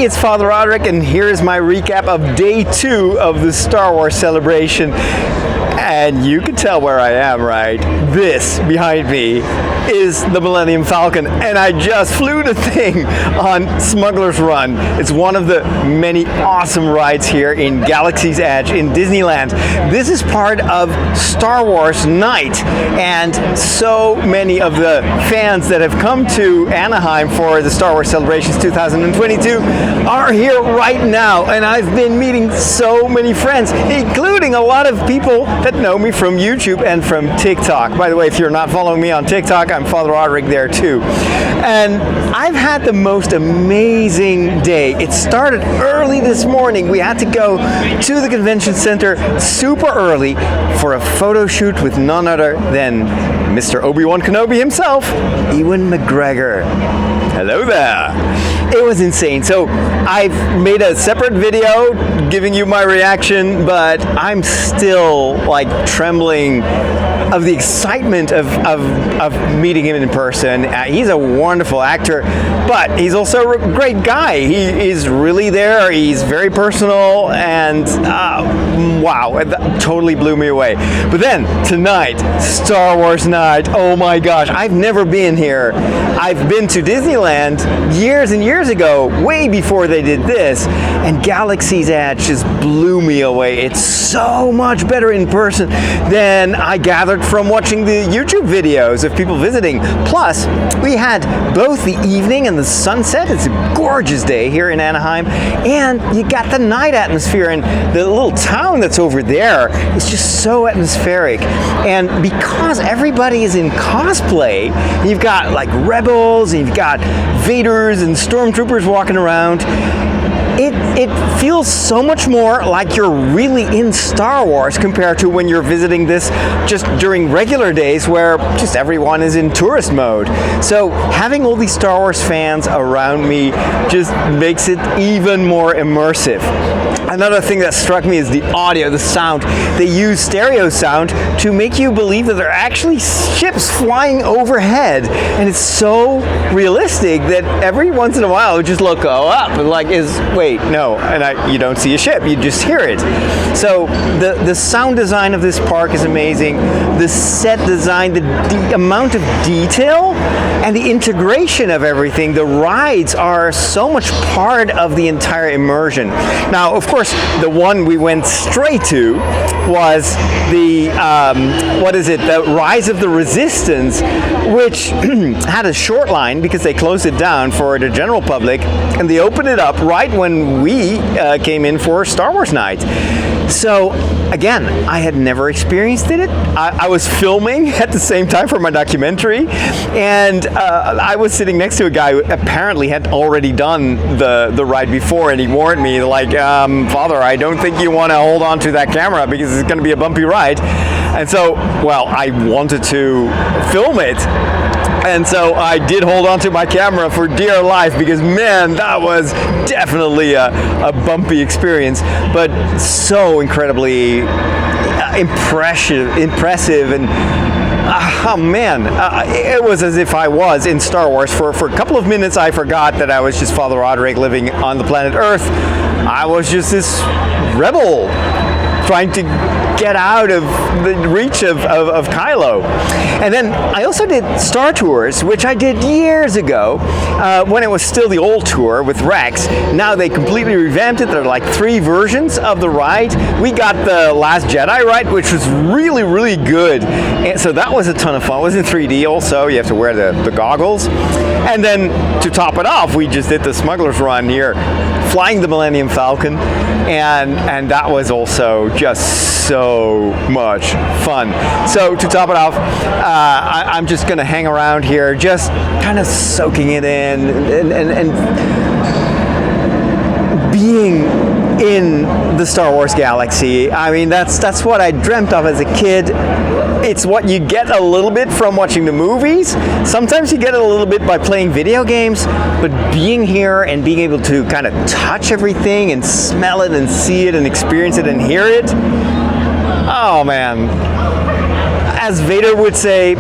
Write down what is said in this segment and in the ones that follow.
Hey, it's Father Roderick, and here's my recap of day 2 of the Star Wars celebration. And you can tell where I am, right? This behind me is the Millennium Falcon, and I just flew the thing on Smuggler's Run. It's one of the many awesome rides here in Galaxy's Edge in Disneyland. This is part of Star Wars Night, and so many of the fans that have come to Anaheim for the Star Wars Celebrations 2022 are here right now, and I've been meeting so many friends, including a lot of people that know me from YouTube and from TikTok. By the way, if you're not following me on TikTok, I'm Father Roderick there too. And I've had the most amazing day. It started early this morning. We had to go to the convention center super early for a photo shoot with none other than Mr. Obi-Wan Kenobi himself, Ewan McGregor. Hello there. It was insane. So I've made a separate video giving you my reaction, but I'm still like trembling of the excitement of meeting him in person. He's a wonderful actor, but he's also a great guy. He is really there. He's very personal, and wow, that totally blew me away. But then tonight, Star Wars Night. Oh my gosh, I've never been here. I've been to Disneyland years and years ago, way before they did this, and Galaxy's Edge just blew me away. It's so much better in person than I gathered from watching the YouTube videos of people visiting. Plus, we had both the evening and the sunset. It's a gorgeous day here in Anaheim, and you got the night atmosphere, and the little town that's over there is just so atmospheric. And because everybody is in cosplay, you've got like rebels, and you've got Vaders and stormtroopers walking around. It feels so much more like you're really in Star Wars compared to when you're visiting this just during regular days where just everyone is in tourist mode. So having all these Star Wars fans around me just makes it even more immersive. Another thing that struck me is the audio, the sound. They use stereo sound to make you believe that there are actually ships flying overhead, and it's so realistic that every once in a while you just go up and like, wait, no, and you don't see a ship, you just hear it. So the sound design of this park is amazing. The set design, the amount of detail and the integration of everything, the rides are so much part of the entire immersion. Now, of course, the one we went straight to was the, the Rise of the Resistance, which had a short line because they closed it down for the general public, and they opened it up right when we came in for Star Wars Night. So again, I had never experienced it. I was filming at the same time for my documentary, and I was sitting next to a guy who apparently had already done the ride before, and he warned me like, Father, I don't think you want to hold on to that camera because it's going to be a bumpy ride. And so, well, I wanted to film it. And so I did hold on to my camera for dear life because, man, that was definitely a bumpy experience, but so incredibly impressive and oh man, it was as if I was in Star Wars. For a couple of minutes I forgot that I was just Father Roderick living on the planet Earth. I was just this rebel trying to get out of the reach of Kylo. And then I also did Star Tours, which I did years ago when it was still the old tour with Rex. Now they completely revamped it. There are like 3 versions of the ride. We got the Last Jedi ride, which was really, really good. And so that was a ton of fun. It was in 3D also. You have to wear the goggles. And then to top it off, we just did the Smuggler's Run here, flying the Millennium Falcon. And that was also just so much fun. So to top it off, I'm just going to hang around here, just kind of soaking it in and being in the Star Wars galaxy. I mean, that's what I dreamt of as a kid. It's what you get a little bit from watching the movies. Sometimes you get it a little bit by playing video games, but being here and being able to kind of touch everything and smell it and see it and experience it and hear it, oh man. As Vader would say,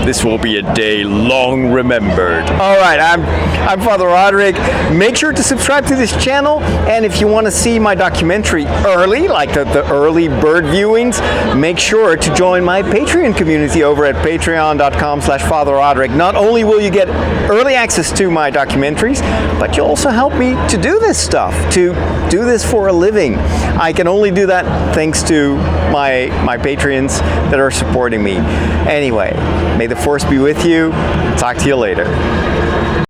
This will be a day long remembered. All right, I'm Father Roderick. Make sure to subscribe to this channel, and if you want to see my documentary early, like the early bird viewings, make sure to join my Patreon community over at patreon.com/Father Roderick. Not only will you get early access to my documentaries, but you'll also help me to do this stuff, to do this for a living. I can only do that thanks to my patrons that are supporting me. Anyway, may the force be with you. Talk to you later.